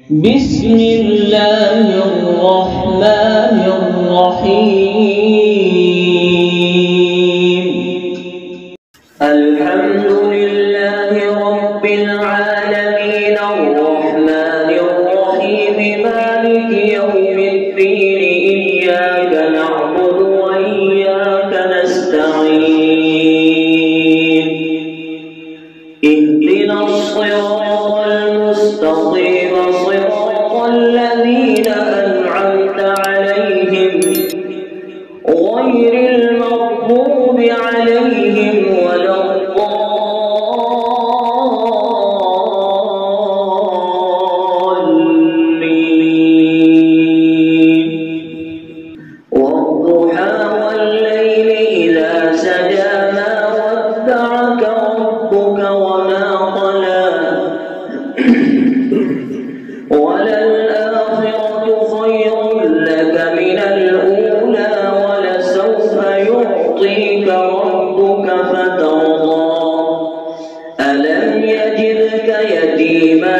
بسم الله الرحمن الرحيم. الحمد لله رب العالمين الرحمن الرحيم مالك يوم الدين إياك نعبد وإياك نستعين اهدنا الصراط المستقيم صراط الذين أنعمت عليهم غير المغضوب عليهم ولا الضالين. والضحى والليل إذا سجى ما ودعك ربك وما قلى وللآخرة خير لك من الأولى ولسوف يعطيك ربك فترضى. ألم يجدك يتيما